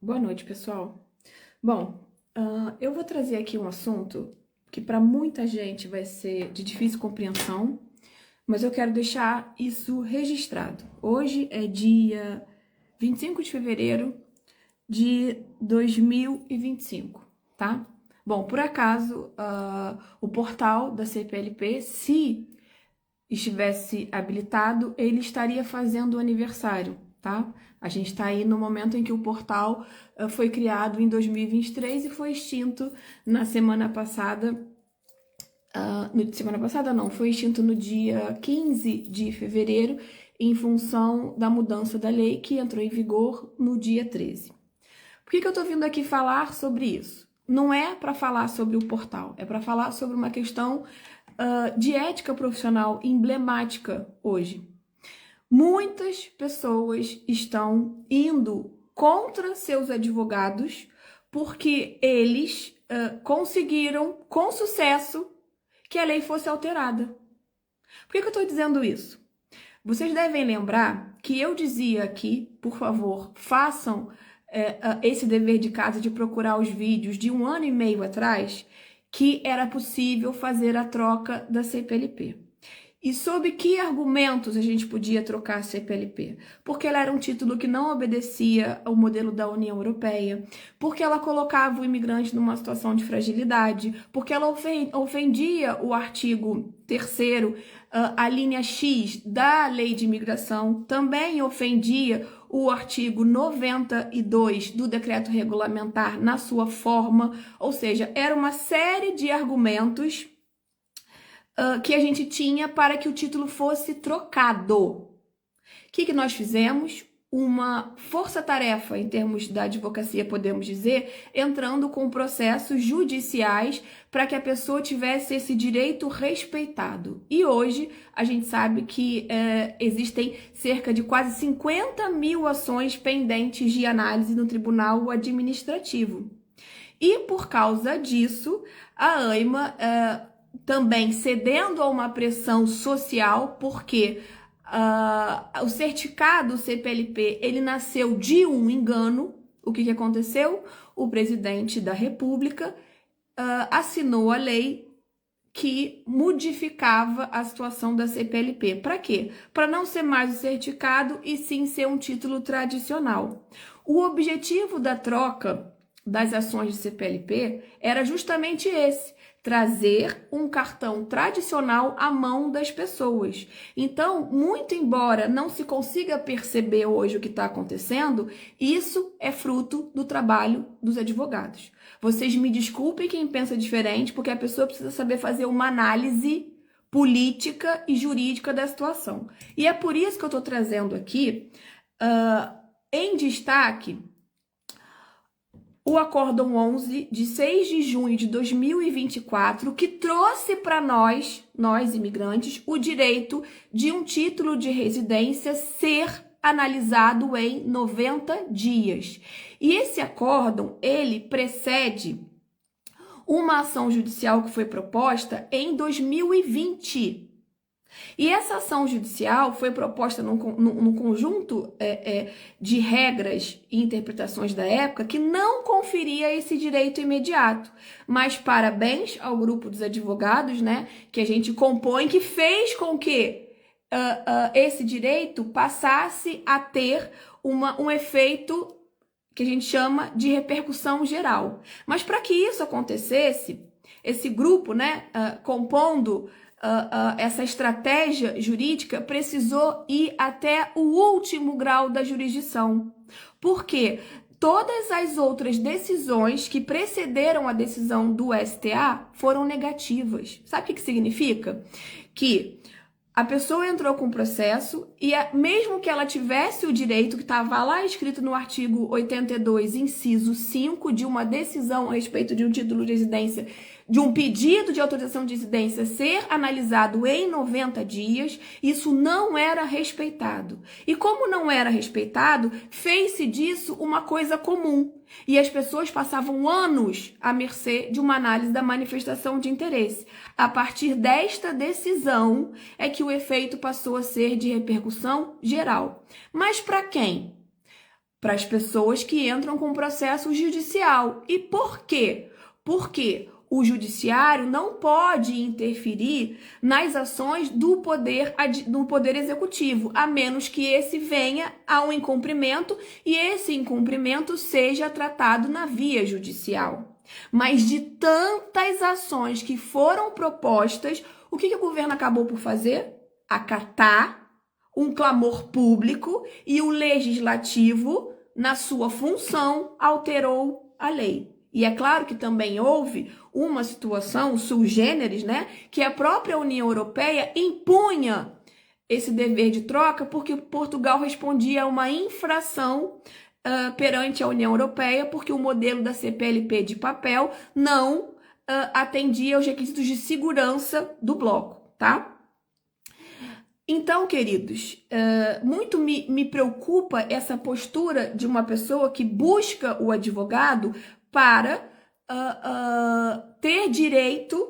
Boa noite, pessoal. Bom, eu vou trazer aqui um assunto que para muita gente vai ser de difícil compreensão, mas eu quero deixar isso registrado. Hoje é dia 25 de fevereiro de 2025, tá? Bom, por acaso, o portal da CPLP, se estivesse habilitado, ele estaria fazendo o aniversário, tá? A gente está aí no momento em que o portal foi criado em 2023 e foi extinto na semana passada. Semana passada não, foi extinto no dia 15 de fevereiro, em função da mudança da lei que entrou em vigor no dia 13. Por que eu tô vindo aqui falar sobre isso? Não é para falar sobre o portal, é para falar sobre uma questão de ética profissional emblemática hoje. Muitas pessoas estão indo contra seus advogados porque eles conseguiram, com sucesso, que a lei fosse alterada. Por que eu estou dizendo isso? Vocês devem lembrar que eu dizia aqui, por favor, façam esse dever de casa de procurar os vídeos de 1 ano e meio atrás, que era possível fazer a troca da CPLP. E sob que argumentos a gente podia trocar a CPLP? Porque ela era um título que não obedecia ao modelo da União Europeia, porque ela colocava o imigrante numa situação de fragilidade, porque ela ofendia o artigo 3º, a linha X da Lei de Imigração, também ofendia o artigo 92 do Decreto Regulamentar na sua forma, ou seja, era uma série de argumentos que a gente tinha para que o título fosse trocado. O que nós fizemos? Uma força-tarefa, em termos da advocacia, podemos dizer, entrando com processos judiciais para que a pessoa tivesse esse direito respeitado. E hoje a gente sabe que existem cerca de quase 50 mil ações pendentes de análise no Tribunal Administrativo. E por causa disso, a AIMA também cedendo a uma pressão social, porque o certificado CPLP, ele nasceu de um engano. O que aconteceu? O presidente da República assinou a lei que modificava a situação da CPLP. Para quê? Para não ser mais o certificado e sim ser um título tradicional. O objetivo da troca das ações de CPLP era justamente esse: trazer um cartão tradicional à mão das pessoas. Então, muito embora não se consiga perceber hoje o que está acontecendo, isso é fruto do trabalho dos advogados. Vocês me desculpem quem pensa diferente, porque a pessoa precisa saber fazer uma análise política e jurídica da situação. E é por isso que eu estou trazendo aqui, em destaque, o Acórdão 11, de 6 de junho de 2024, que trouxe para nós imigrantes, o direito de um título de residência ser analisado em 90 dias. E esse acórdão, ele precede uma ação judicial que foi proposta em 2020. E essa ação judicial foi proposta num conjunto de regras e interpretações da época que não conferia esse direito imediato. Mas parabéns ao grupo dos advogados, né, que a gente compõe, que fez com que esse direito passasse a ter um efeito que a gente chama de repercussão geral. Mas para que isso acontecesse, esse grupo, né, compondo essa estratégia jurídica, precisou ir até o último grau da jurisdição. Porque todas as outras decisões que precederam a decisão do STA foram negativas. Sabe o que significa? Que a pessoa entrou com o processo e mesmo que ela tivesse o direito que estava lá escrito no artigo 82, inciso 5, de uma decisão a respeito de um título de residência, de um pedido de autorização de residência ser analisado em 90 dias, isso não era respeitado. E como não era respeitado, fez-se disso uma coisa comum. E as pessoas passavam anos à mercê de uma análise da manifestação de interesse. A partir desta decisão é que o efeito passou a ser de repercussão geral. Mas para quem? para as pessoas que entram com processo judicial. E por quê? Porque o judiciário não pode interferir nas ações do poder executivo, a menos que esse venha a um incumprimento e esse incumprimento seja tratado na via judicial. Mas de tantas ações que foram propostas, o que o governo acabou por fazer? Acatar um clamor público e o legislativo, na sua função, alterou a lei. E é claro que também houve uma situação sui generis, né, que a própria União Europeia impunha esse dever de troca porque Portugal respondia a uma infração perante a União Europeia porque o modelo da CPLP de papel não atendia aos requisitos de segurança do bloco, tá? Então, queridos, muito me preocupa essa postura de uma pessoa que busca o advogado para ter direito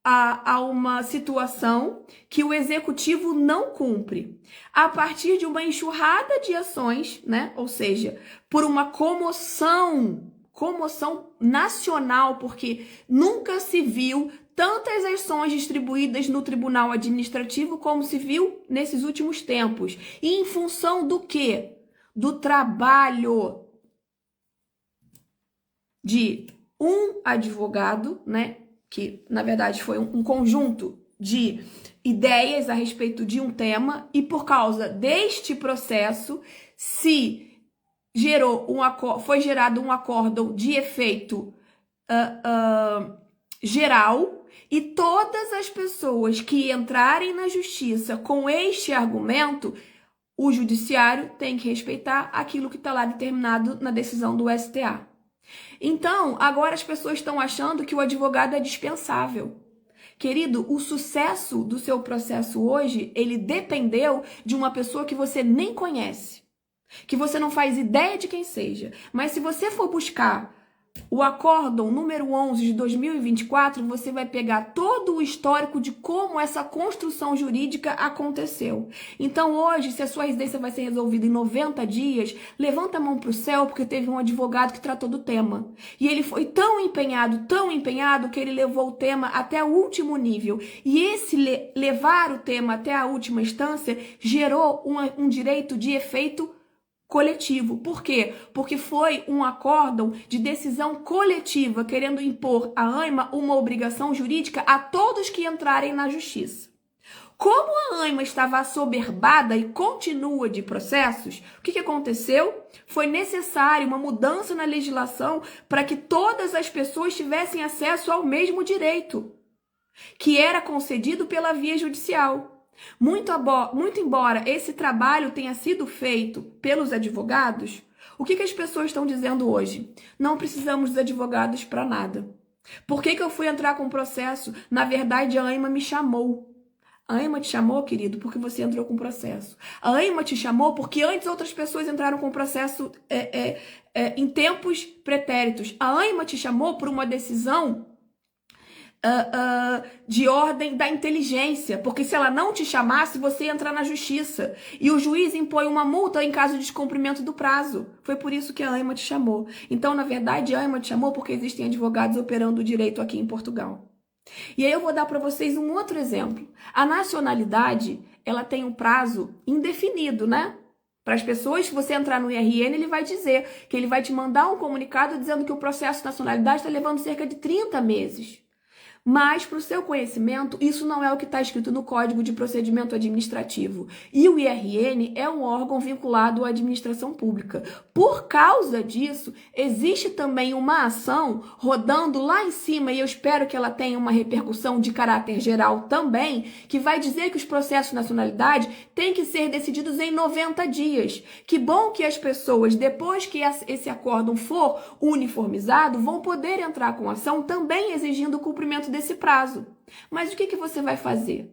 a uma situação que o executivo não cumpre, a partir de uma enxurrada de ações, né? Ou seja, por uma comoção nacional, porque nunca se viu tantas ações distribuídas no Tribunal Administrativo como se viu nesses últimos tempos. E em função do quê? Do trabalho de um advogado, né? Que, na verdade, foi um conjunto de ideias a respeito de um tema, e por causa deste processo foi gerado um acórdão de efeito geral, e todas as pessoas que entrarem na justiça com este argumento, o judiciário tem que respeitar aquilo que está lá determinado na decisão do STA. Então, agora as pessoas estão achando que o advogado é dispensável. Querido, o sucesso do seu processo hoje, ele dependeu de uma pessoa que você nem conhece, que você não faz ideia de quem seja. Mas se você for buscar o acórdão número 11 de 2024, você vai pegar todo o histórico de como essa construção jurídica aconteceu. Então hoje, se a sua residência vai ser resolvida em 90 dias, levanta a mão para o céu, porque teve um advogado que tratou do tema. E ele foi tão empenhado, que ele levou o tema até o último nível. E esse levar o tema até a última instância gerou um direito de efeito coletivo. Por quê? Porque foi um acórdão de decisão coletiva, querendo impor à ANMA uma obrigação jurídica a todos que entrarem na justiça. Como a ANMA estava assoberbada e continua de processos, o que aconteceu? Foi necessário uma mudança na legislação para que todas as pessoas tivessem acesso ao mesmo direito, que era concedido pela via judicial. Muito embora esse trabalho tenha sido feito pelos advogados, o que as pessoas estão dizendo hoje? Não precisamos dos advogados para nada. Por que eu fui entrar com o processo? Na verdade, a ANMA me chamou. A ANMA te chamou, querido, porque você entrou com o processo. A ANMA te chamou porque antes outras pessoas entraram com o processo em tempos pretéritos. A ANMA te chamou por uma decisão de ordem da inteligência, porque se ela não te chamasse, você ia entrar na justiça e o juiz impõe uma multa em caso de descumprimento do prazo. Foi por isso que a ANMA te chamou. Então, na verdade, a ANMA te chamou porque existem advogados operando o direito aqui em Portugal. E aí eu vou dar para vocês um outro exemplo. A nacionalidade, ela tem um prazo indefinido, né? Para as pessoas, se você entrar no IRN, ele vai dizer que ele vai te mandar um comunicado dizendo que o processo de nacionalidade está levando cerca de 30 meses. Mas, para o seu conhecimento, isso não é o que está escrito no Código de Procedimento Administrativo. E o IRN é um órgão vinculado à administração pública. Por causa disso, existe também uma ação rodando lá em cima, e eu espero que ela tenha uma repercussão de caráter geral também, que vai dizer que os processos de nacionalidade têm que ser decididos em 90 dias. Que bom que as pessoas, depois que esse acórdão for uniformizado, vão poder entrar com ação também exigindo o cumprimento desse prazo. Mas o que você vai fazer?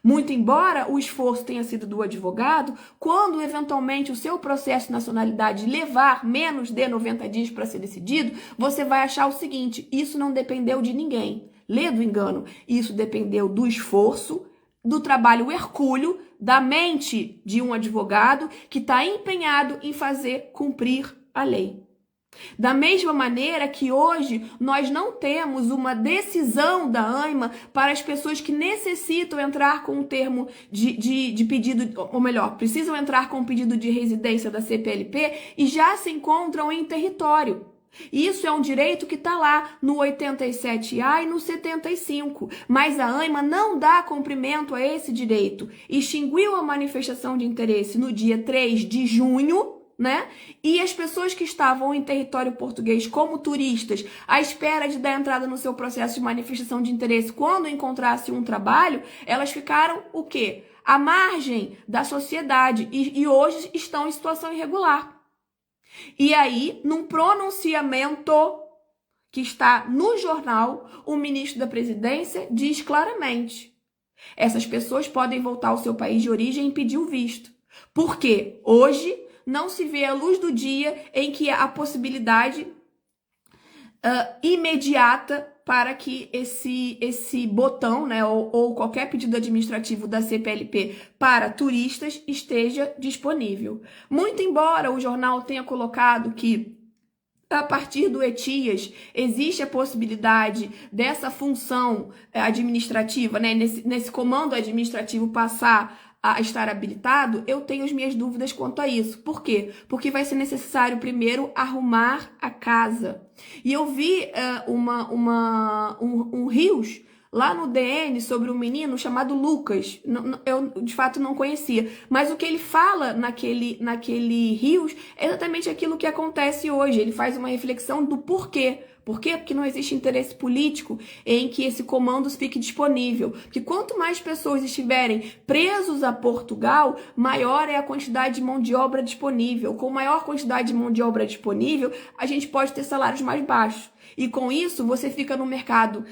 Muito embora o esforço tenha sido do advogado, quando eventualmente o seu processo de nacionalidade levar menos de 90 dias para ser decidido, você vai achar o seguinte: isso não dependeu de ninguém. Lê do engano. Isso dependeu do esforço, do trabalho hercúleo da mente de um advogado que está empenhado em fazer cumprir a lei. Da mesma maneira que hoje nós não temos uma decisão da ANMA para as pessoas que necessitam entrar com um termo de pedido, ou melhor, precisam entrar com um pedido de residência da CPLP e já se encontram em território. Isso é um direito que está lá no 87A e no 75, mas a ANMA não dá cumprimento a esse direito. Extinguiu a manifestação de interesse no dia 3 de junho, né? E as pessoas que estavam em território português como turistas, à espera de dar entrada no seu processo de manifestação de interesse quando encontrasse um trabalho, elas ficaram o quê? À margem da sociedade e hoje estão em situação irregular. E aí, num pronunciamento que está no jornal, o ministro da Presidência diz claramente: essas pessoas podem voltar ao seu país de origem e pedir o visto. Porque hoje não se vê a luz do dia em que há a possibilidade imediata para que esse botão, né, ou qualquer pedido administrativo da CPLP para turistas esteja disponível. Muito embora o jornal tenha colocado que a partir do ETIAS existe a possibilidade dessa função administrativa, né, nesse comando administrativo passar a estar habilitado, eu tenho as minhas dúvidas quanto a isso. Por quê? Porque vai ser necessário primeiro arrumar a casa. E eu vi um Rios lá no DN sobre um menino chamado Lucas. Eu, de fato, não conhecia. Mas o que ele fala naquele Rios é exatamente aquilo que acontece hoje. Ele faz uma reflexão do porquê. Por quê? Porque não existe interesse político em que esse comando fique disponível. Porque quanto mais pessoas estiverem presos a Portugal, maior é a quantidade de mão de obra disponível. Com maior quantidade de mão de obra disponível, a gente pode ter salários mais baixos. E com isso, você fica no mercado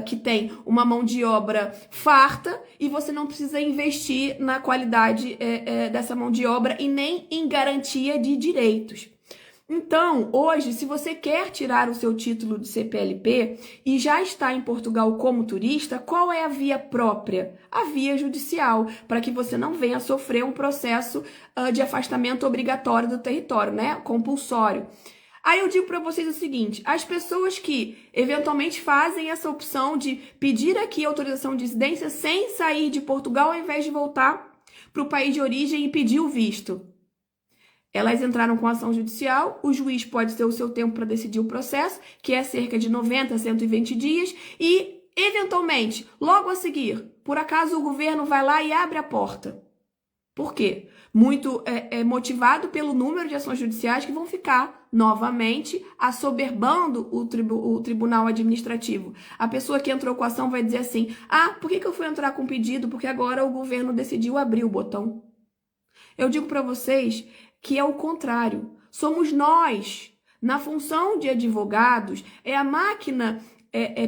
que tem uma mão de obra farta e você não precisa investir na qualidade dessa mão de obra e nem em garantia de direitos. Então, hoje, se você quer tirar o seu título de CPLP e já está em Portugal como turista, qual é a via própria? A via judicial, para que você não venha sofrer um processo de afastamento obrigatório do território, né? Compulsório. Aí eu digo para vocês o seguinte: as pessoas que eventualmente fazem essa opção de pedir aqui autorização de residência sem sair de Portugal ao invés de voltar para o país de origem e pedir o visto, elas entraram com ação judicial, o juiz pode ter o seu tempo para decidir o processo, que é cerca de 90 a 120 dias, e, eventualmente, logo a seguir, por acaso o governo vai lá e abre a porta. Por quê? Muito motivado pelo número de ações judiciais que vão ficar, novamente, assoberbando o tribunal administrativo. A pessoa que entrou com a ação vai dizer assim: ah, por que eu fui entrar com pedido? Porque agora o governo decidiu abrir o botão. Eu digo para vocês que é o contrário. Somos nós, na função de advogados, é a máquina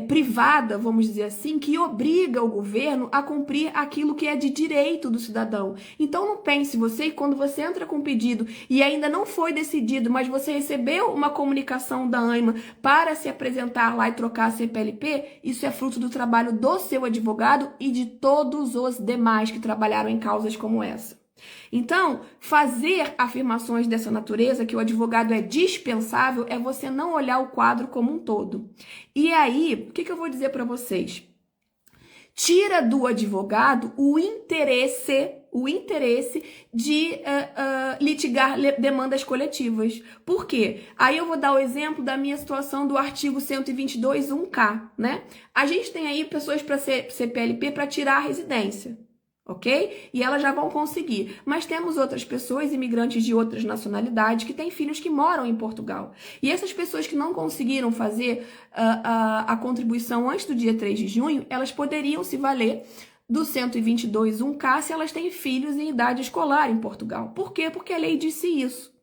privada, vamos dizer assim, que obriga o governo a cumprir aquilo que é de direito do cidadão. Então não pense você, quando você entra com um pedido e ainda não foi decidido, mas você recebeu uma comunicação da ANMA para se apresentar lá e trocar a CPLP, isso é fruto do trabalho do seu advogado e de todos os demais que trabalharam em causas como essa. Então, fazer afirmações dessa natureza, que o advogado é dispensável, é você não olhar o quadro como um todo. E aí, o que eu vou dizer para vocês? Tira do advogado o interesse de litigar demandas coletivas. Por quê? Aí eu vou dar o exemplo da minha situação do artigo 122.1K, né? A gente tem aí pessoas para ser CPLP para tirar a residência. Ok? E elas já vão conseguir. Mas temos outras pessoas, imigrantes de outras nacionalidades, que têm filhos que moram em Portugal. E essas pessoas que não conseguiram fazer a contribuição antes do dia 3 de junho, elas poderiam se valer do 122.1K se elas têm filhos em idade escolar em Portugal. Por quê? Porque a lei disse isso.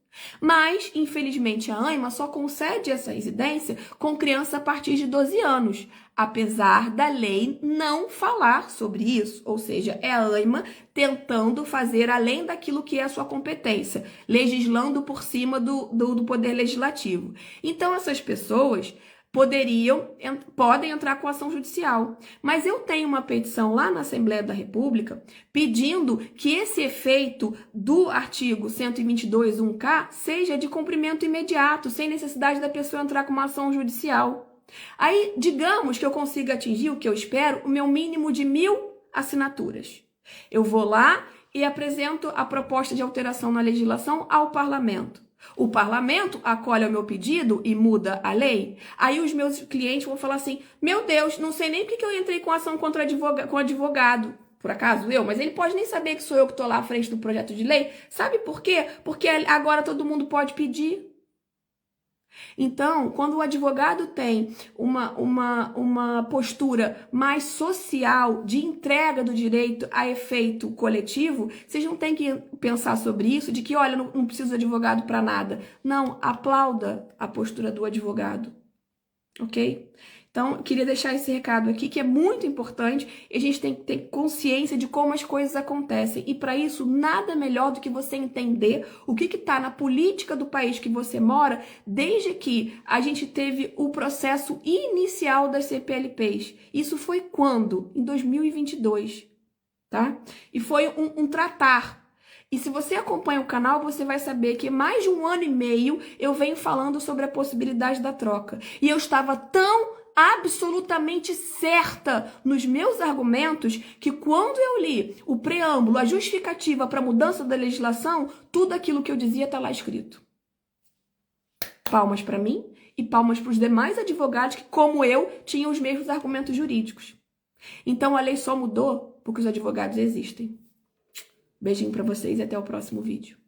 Mas, infelizmente, a ANMA só concede essa residência com criança a partir de 12 anos, apesar da lei não falar sobre isso. Ou seja, é a ANMA tentando fazer além daquilo que é a sua competência, legislando por cima do poder legislativo. Então, essas pessoas podem entrar com ação judicial. Mas eu tenho uma petição lá na Assembleia da República pedindo que esse efeito do artigo 122.1K seja de cumprimento imediato, sem necessidade da pessoa entrar com uma ação judicial. Aí, digamos que eu consiga atingir o que eu espero, o meu mínimo de 1.000 assinaturas. Eu vou lá e apresento a proposta de alteração na legislação ao parlamento. O parlamento acolhe o meu pedido e muda a lei. Aí os meus clientes vão falar assim, meu Deus, não sei nem porque eu entrei com ação contra advogado. Por acaso eu? Mas ele pode nem saber que sou eu que estou lá à frente do projeto de lei. Sabe por quê? Porque agora todo mundo pode pedir. Então, quando o advogado tem uma postura mais social de entrega do direito a efeito coletivo, vocês não têm que pensar sobre isso, de que, olha, não preciso de advogado para nada. Não, aplauda a postura do advogado, ok? Então, eu queria deixar esse recado aqui, que é muito importante, e a gente tem que ter consciência de como as coisas acontecem. E para isso, nada melhor do que você entender o que está na política do país que você mora, desde que a gente teve o processo inicial das CPLPs. Isso foi quando? Em 2022, tá? E foi um tratar. E se você acompanha o canal, você vai saber que mais de 1 ano e meio eu venho falando sobre a possibilidade da troca. E eu estava tão absolutamente certa nos meus argumentos que quando eu li o preâmbulo, a justificativa para a mudança da legislação, tudo aquilo que eu dizia está lá escrito. Palmas para mim e palmas para os demais advogados que, como eu, tinham os mesmos argumentos jurídicos. Então a lei só mudou porque os advogados existem. Beijinho para vocês e até o próximo vídeo.